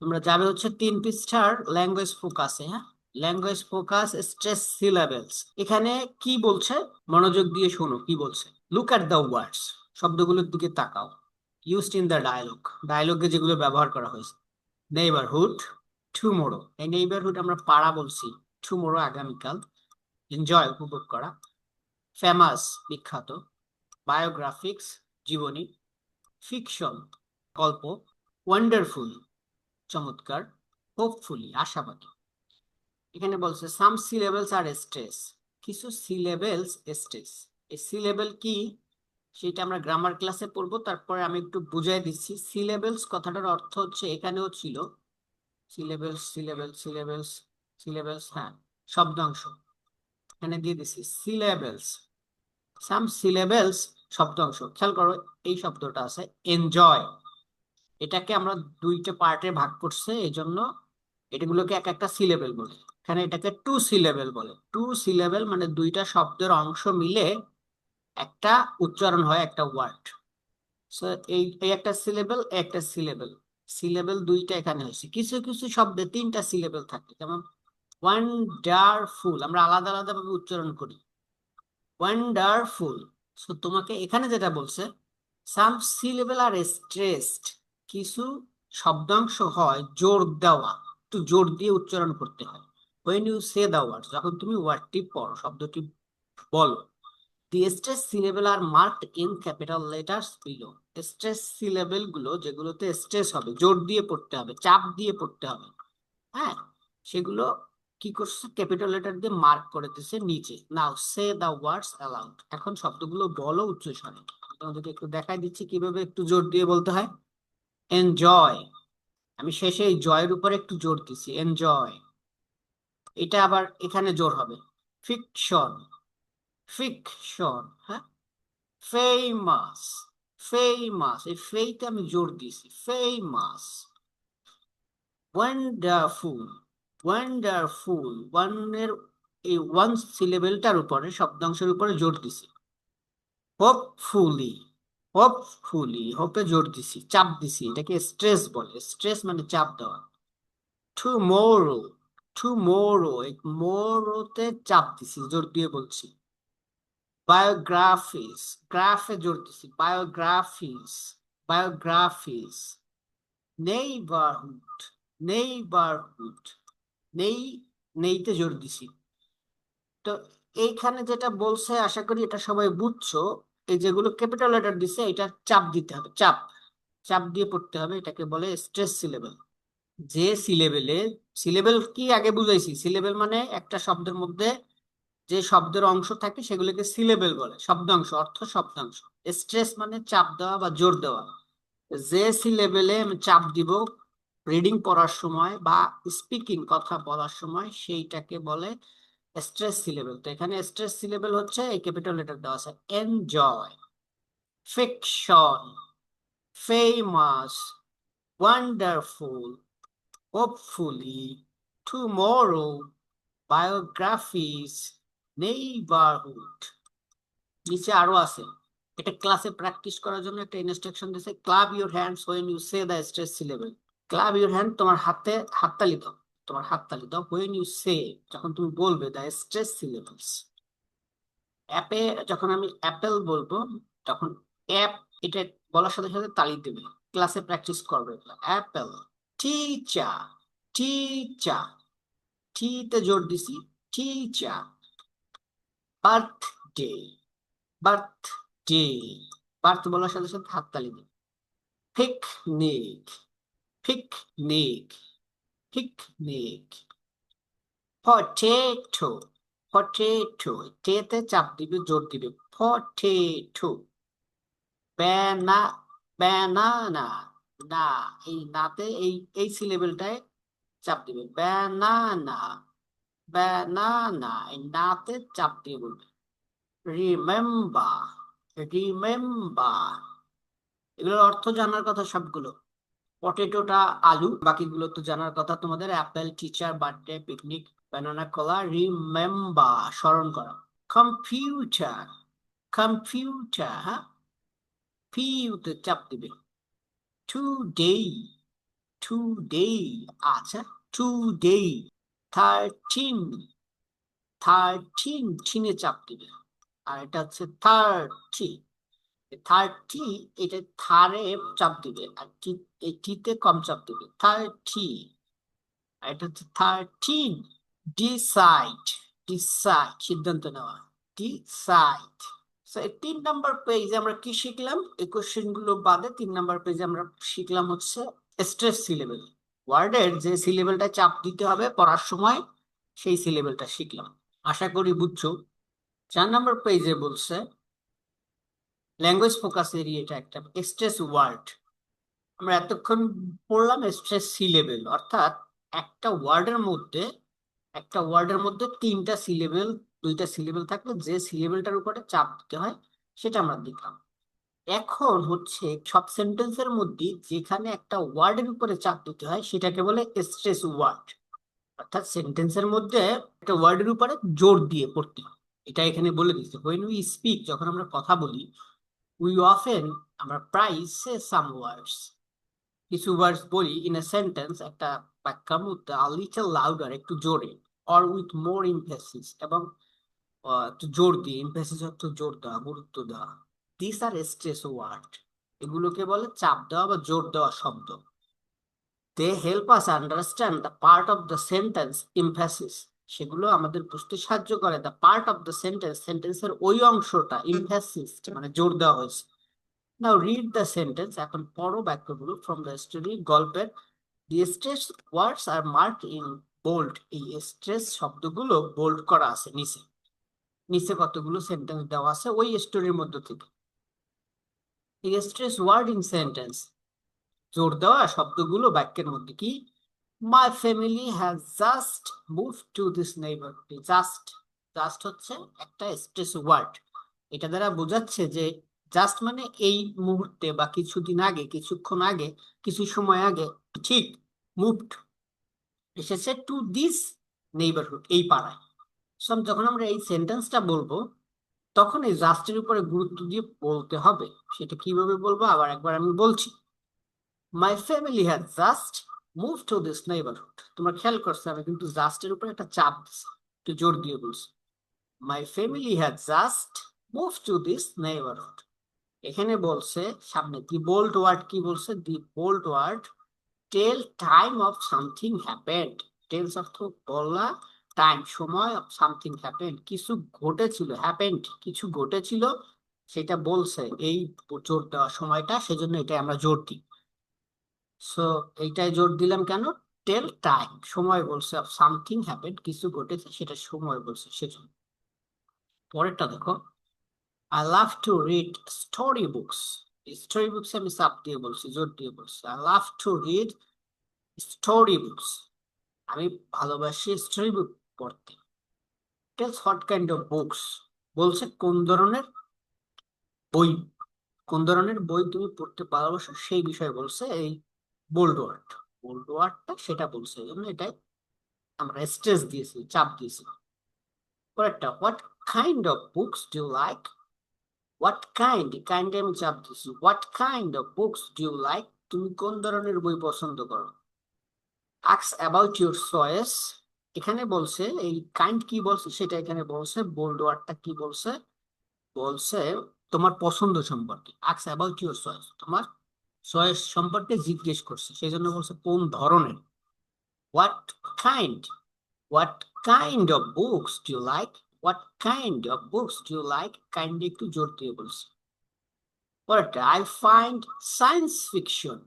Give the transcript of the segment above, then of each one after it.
তোমরা যাবে হচ্ছে 3 পৃষ্ঠার ল্যাঙ্গুয়েজ ফোকাসে। হ্যাঁ, ল্যাঙ্গুয়েজ ফোকাস স্ট্রেস সিলেবেলস। এখানে কি বলছে মনোযোগ দিয়ে শোনো কি বলছে। লুক অ্যাট দ্য ওয়ার্ডস, শব্দগুলোর দিকে তাকাও। ইউজড ইন দ্য ডায়ালগ, ডায়ালগে যেগুলো ব্যবহার করা হয়েছে। নেইবারহুড, টুমোরো, এই নেইবারহুড আমরা পাড়া বলছি, টুমোরো আগামীকাল। এনজয়, উপভোগ করা। ফেমাস, বিখ্যাত। বায়োগ্রাফিক্স, জীবনী। ফিকশন, গল্প। ওয়ান্ডারফুল, চমৎকার। হোপফুলি, আশাবাদী। এখানে বলছে সাম সিলেবেলস আর স্ট্রেস, কিছু সিলেবেলস স্ট্রেস। এই সিলেবেল কি সেটা আমরা গ্রামার ক্লাসে পড়বো, তারপরে আমি একটু বুঝাই দিচ্ছি। সিলেবেলস কথাটার অর্থ হচ্ছে, এখানেও ছিল সিলেবেলস সিলেবেলস সিলেবেলস সিলেবেলস, হ্যাঁ, শব্দাংশ। এখানে দিয়ে দিচ্ছি সিলেবেলস, সাম সিলেবেলস, শব্দাংশ। খেয়াল করো, এই শব্দটা আছে এনজয়। এটাকে আমরা দুইটা পার্টে ভাগ করছে, এই জন্য এটাগুলোকে এক একটা সিলেবেল বলে। এখানে এটাকে টু সিলেবেল বলে। টু সিলেবেল মানে দুইটা শব্দের অংশ মিলে একটা উচ্চারণ হয়, একটা ওয়ার্ড। সো এই এই একটা সিলেবেল, একটা সিলেবেল। সিলেবেল দুইটা এখানে হয়েছে। কিছু কিছু শব্দে 3টা সিলেবেল থাকে, যেমন ওয়ান্ডারফুল আমরা আলাদা আলাদা ভাবে উচ্চারণ করি, ওয়ান্ডারফুল। সো তোমাকে এখানে যেটা বলছে, সাম সিলেবেল আর স্ট্রেসড, কিছু শব্দাংশ হয় জোর দেওয়া, একটু জোর দিয়ে উচ্চারণ করতে হয়। when you say the words, যখন তুমি ওয়ার্ডটি পড়ো, শব্দটি বলো। The stress syllable are marked in capital letters below. Stress syllable গুলো যেগুলোতে স্ট্রেস হবে, জোর দিয়ে পড়তে হবে, চাপ দিয়ে পড়তে হবে, হ্যাঁ, সেগুলো কি করছে, ক্যাপিটাল লেটার দিয়ে মার্ক করে দিচ্ছে নিচে। নাও সে দা ওয়ার্ডস অ্যালাউড, এখন শব্দগুলো বলো উচ্চস্বরে। তোমাদেরকে একটু দেখাই দিচ্ছি কিভাবে একটু জোর দিয়ে বলতে হয়। এনজয়, আমি শেষে এই জয়ের উপর একটু জোর দিছি, এনজয়। এটা আবার এখানে জোর হবে। ফিকশন, ফিকশন, হ্যাঁ। ফেমাস, ফেমাস, এই ফেইতে আমি জোর দিছি, ফেমাস। ওয়ান্ডারফুল, ওয়ান্ডারফুল, ওয়ানের এই ওয়ান সিলেবেলটার উপরে, শব্দাংশের উপরে জোর দিছি। হোপফুলি, হোপফুলি, হোপে জোর দিছি, চাপ দিছি, এটাকে স্ট্রেস বলে। স্ট্রেস মানে চাপ দেওয়া। টুমোরো, টুমোরো, এই মোরোতে চাপ দিছি, জোর দিয়ে বলছি। বায়োগ্রাফিস, গ্রাফে জোর দিছি, বায়োগ্রাফিস, বায়োগ্রাফিস। নেইবারহুড, নেইবারহুড, নেই, নেইতে জোর দিছি। তো এইখানে যেটা বলছে আশা করি এটা সবাই বুঝছো। এই যেগুলো ক্যাপিটাল লেটার দিছে এটা চাপ দিতে হবে, চাপ, চাপ দিয়ে পড়তে হবে। এটাকে বলে স্ট্রেস সিলেবেল। যে সিলেবেলে, সিলেবেল কি আগে বুঝাইছি, সিলেবেল মানে একটা শব্দের মধ্যে যে শব্দের অংশ থাকে সেগুলোকে সিলেবেল বলে, শব্দাংশ, অর্থ শব্দাংশ। স্ট্রেস মানে চাপ দেওয়া বা জোর দেওয়া। যে সিলেবেলে আমি চাপ দিব রিডিং পড়ার সময় বা স্পিকিং কথা বলার সময়, সেইটাকে বলে স্ট্রেস সিলেবেল। তো এখানে স্ট্রেস সিলেবেল হচ্ছে এই ক্যাপিটাল লেটার দেওয়া আছে। Enjoy, fiction, famous, wonderful, hopefully, tomorrow, biographies, neighbourhood. নিচে আরো আছে, এটা ক্লাসে প্র্যাকটিস করার জন্য একটা ইনস্ট্রাকশন দিয়েছে। Clap your hands when you say the stress syllable. Clap your hand, তোমার হাতে হাততালি দাও, তোমার হাততালি দাও। হোয়েন ইউ সে, যখন তুমি বলবে দ্য স্ট্রেস সিলেবলস। অ্যাপে যখন আমি অ্যাপেল বলবো, তখন অ্যাপ, এটা বলার সাথে সাথে তালি দেবে। ক্লাসে প্র্যাকটিস করবে অ্যাপেল। টিচা, টিচা, টিতে জোর দিছি, টিচা। বার্থডে, বার্থডে, বার্থ বলার সাথে সাথে হাততালি দেবে। Picnic, picnic, picnic. Potato, potato, টেতে চাপ দিবে, জোর দিবে, পটেটো। ব্যানা, ব্যানানা, না, এই নাতে এই এই সিলেবেলটায় চাপ দিবে। ব্যানানা, ব্যানানা, এই নাতে চাপ দিয়ে বলবে। Remember, remember. এগুলোর অর্থ জানার কথা সবগুলো। পটেটোটা আলু, বাকিগুলো তো জানার কথা তোমাদের। Apple, teacher, birthday, picnic, banana, কলা। রিমেম্বার, স্মরণ করা। কম্পিউটার, কম্পিউটার, হ্যাঁ, পিউতে চাপ দিবে। Today, today. আচ্ছা, টুডে। 13, 13 ঠিনে চাপ দিবে। আর এটা হচ্ছে 30, 30 এটা থারে চাপ দিবে, আর এই টিতে কম চাপ দিবে। 30, আর এটা হচ্ছে 13। ডিসাইড, ডিসাইড সিদ্ধান্ত নেওয়া, ডিসাইড। 3 নম্বর পেজে আমরা কি শিখলাম? এই কোশ্চেন গুলো বাদে 3 নম্বর পেজে আমরা শিখলাম হচ্ছে স্ট্রেস সিলেবেল। ওয়ার্ডের যে সিলেবেলটা চাপ দিতে হবে পড়ার সময়, সেই সিলেবেলটা শিখলাম। আশা করি বুঝছো। 4 নম্বর পেজে বলছে ল্যাঙ্গুয়েজ ফোকাস এরিয়া, এটা একটা স্ট্রেস ওয়ার্ড। আমরা এতক্ষণ পড়লাম স্ট্রেস সিলেবেল, অর্থাৎ একটা ওয়ার্ডের মধ্যে, একটা ওয়ার্ডের মধ্যে 3টা সিলেবেল, 2টা সিলেবেল থাকলে যে সিলেবেলটার উপরে চাপ দিতে হয় সেটা আমরা দেখলাম। এখন হচ্ছে সব সেন্টেন্সের মধ্যে যেখানে একটা ওয়ার্ডের উপরে চাপ দিতে হয় সেটাকে বলে স্ট্রেস ওয়ার্ড। অর্থাৎ সেন্টেন্সের মধ্যে একটা ওয়ার্ডের উপরে জোর দিয়ে পড়তে হয়। এটা এখানে বলে দিচ্ছে, হোয়েন উই স্পিক, যখন আমরা কথা বলি, উই অফেন, আমরা প্রায় সে সাম ওয়ার্ডস, কিছু ওয়ার্ডস বলি ইন এ সেন্টেন্স, একটা বাক্যের মধ্যে আ লিটল লাউডার, একটু জোরে, অর উইথ মোর ইমফেসিস, এবং একটু জোর দিয়ে, এমফেসিস অর্থ জোর দেওয়া, গুরুত্ব দেওয়া। দিস আর স্ট্রেস ওয়ার্ড, এগুলোকে বলে চাপ দেওয়া বা জোর দেওয়া শব্দ। They help us understand the part of the sentence emphasis, সেগুলো আমাদের বুঝতে সাহায্য করে। The part of the sentence, সেন্টেন্সের ওই অংশটা, এমফেসিস মানে জোর দেওয়া হয়েছে। নাও রিড দ্য সেন্টেন্স, এখন পড়ো বাক্যগুলো ফ্রম দ্য স্টোরি, গল্পের। The stress words are marked in bold, এই স্ট্রেস শব্দগুলো বোল্ড করা আছে নিচে। নিচে কতগুলো সেন্টেন্স দেওয়া আছে ওই স্টোরির মধ্যে থেকে। এই স্ট্রেস ওয়ার্ড ইন সেন্টেন্স, জোর দেওয়া শব্দগুলো বাক্যের মধ্যে কি? মাই family has just move to this neighbourhood. Just, just হচ্ছে একটা স্ট্রেস ওয়ার্ড। এটা দ্বারা বোঝাচ্ছে যে জাস্ট মানে এই মুহূর্তে বা কিছুদিন আগে, কিছুক্ষণ আগে, কিছু সময় আগে, ঠিক মুভড, এসেছে টু দিস নেইবারহুড, এই পাড়ায়। সব যখন আমরা এই সেন্টেন্সটা বলবো তখন এই জাস্টের উপরে গুরুত্ব দিয়ে বলতে হবে। সেটা কিভাবে বলবো আবার একবার আমি বলছি। My family has just move to this neighbourhood. তোমরা খেয়াল করছো আমি কিন্তু জাস্টের উপরে একটা চাপ দিচ্ছি, একটু জোর দিয়ে বলছি। My family has just move to this neighbourhood. এখানে বলছে সামনে দি বোল্ড ওয়ার্ড, কি বলছে? The bold word tell time of something happened. Tells অর্থ বলা, টাইম সময়, অফ সামথিং হ্যাপেন্ড কিছু ঘটেছিল, হ্যাপেন্ড কিছু ঘটেছিল, সেটা বলছে এই জোর দেওয়া সময়টা, সেজন্য এটা আমরা জোর দিই। সো এইটাই জোর দিলাম কেন? টেল টাইম সময় বলছে, অফ সামথিং হ্যাপেন্ড কিছু ঘটেছে, সেটা সময় বলছে সেজন্য। পরেরটা দেখো, I love to read story books. Story books আমি চাপ দিয়ে বলছি, জোর দিয়ে বলছি। I love to read story books, আমি ভালোবাসি স্টোরি বুক পড়তে। Tells what kind of books, বলছে কোন ধরনের বই, কোন ধরনের বই তুমি পড়তে ভালোবাসো সেই বিষয়ে বলছে এই বোল্ড ওয়ার্ড। বোল্ড ওয়ার্ডটা সেটা বলছে, এই জন্য এটাই আমরা স্ট্রেস দিয়েছি, চাপ দিয়েছি। পরেরটা, what kind of books do you like. What kind, kind আমি চাপ দিয়েছি। What kind of books do you like, তুমি কোন ধরনের বই পছন্দ করো। আক্স অ্যাবাউট ইউর চয়েস, এখানে বলছে এই কাইন্ড কি বলছে সেটা এখানে বলছে, বোল্ড ওয়ার্ডটা কি বলছে? বলছে তোমার পছন্দ সম্পর্কে। আক্স অ্যাবাউট ইউর চয়েস, তোমার চয়েস সম্পর্কে জিজ্ঞেস করছে, সেই জন্য বলছে কোন ধরনের। What kind, what kind of books do you like, what kind of books do you like, kind একটু জোর দিয়ে বলছে। পরেরটা, I find science fiction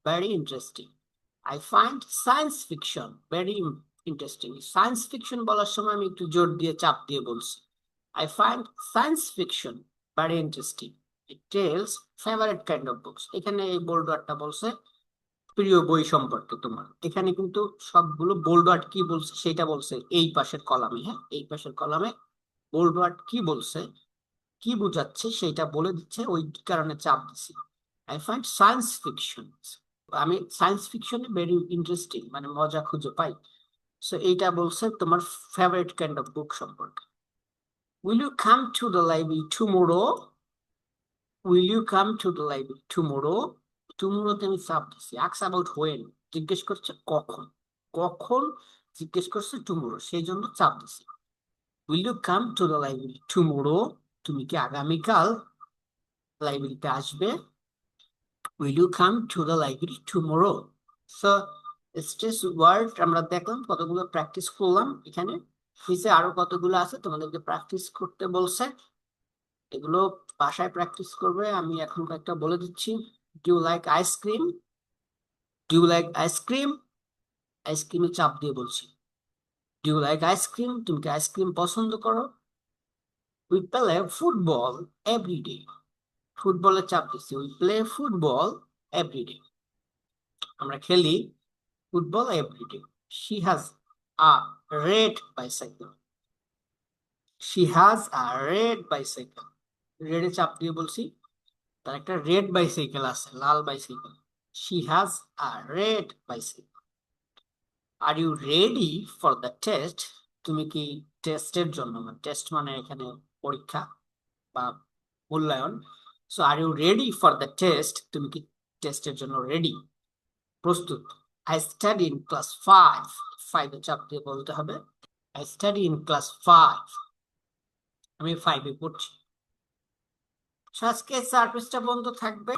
very interesting. I find science fiction very interesting. Science fiction বলার সময় আমি একটু জোর দিয়ে চাপ দিয়ে বলছি। I find science fiction very interesting. It tells favourite kind of books, এখানে এই বোল্ড ওয়ার্ডটা বলছে প্রিয় বই সম্পর্কে তোমার। এখানে কিন্তু সবগুলো বোল্ড ওয়ার্ড কি বলছে সেটা বলছে এই পাশের কলামে। হ্যাঁ, এই পাশের কলামে বোল্ড ওয়ার্ড কি বলছে, কি বোঝাচ্ছে সেটা বলে দিচ্ছে, ওই কারণে চাপ দিছি। আই ফাইন্ড সায়েন্স ফিকশন, আমি সায়েন্স ফিকশনে ভেরি ইন্টারেস্টিং মানে মজা খুঁজে পাই। সো এইটা বলছে তোমার ফেভারিট কাইন্ড অফ বুক সম্পর্কে। Will you come to the library tomorrow, will you come to the library tomorrow, টুমরোতে আমি চাপ দিচ্ছি, আক্স অ্যাবাউট হোয়েন জিজ্ঞেস করছে কখন, কখন জিজ্ঞেস করছে টুমরো, সেই জন্য চাপ দিচ্ছি। Will you come to the library tomorrow, তুমি কি আগামীকাল লাইব্রেরিতে আসবে? Will you come to the library tomorrow. So stress word আমরা দেখলাম, কতগুলো প্র্যাকটিস করলাম। এখানে নিচে আরো কতগুলো আছে তোমাদেরকে প্র্যাকটিস করতে বলছে, এগুলো বাসায় প্র্যাকটিস করবে। আমি এখন কয়েকটা বলে দিচ্ছি। Do like ice cream, do like ice cream, আইসক্রিমে চাপ দিয়ে বলছি। ডু লাইক আইসক্রিম, তুমি কি আইসক্রিম পছন্দ করো? উই প্লে ফুটবল এভরিডে, ফুটবলে চাপ দিচ্ছি, উই প্লে ফুটবল এভরিডে, আমরা খেলি football every day. She has a red bicycle, she has a red bicycle, রেডে চাপ দিয়ে বলছি, তার একটা রেড বাইসাইকেল আছে, লাল বাইসাইকেল। She has a red bicycle. Are you ready for the test, তুমি কি টেস্টের জন্য, টেস্ট মানে এখানে পরীক্ষা বা মূল্যায়ন। So are you ready for the test, তুমি কি টেস্টের জন্য রেডি, প্রস্তুত? আই স্টাডি ইন ক্লাস 5, 5 এ চাপ দিয়ে বলতে হবে আই স্টাডি ইন ক্লাস 5, আমি 5 এ পড়ছি। So, আজকে সার্ভিসটা বন্ধ থাকবে।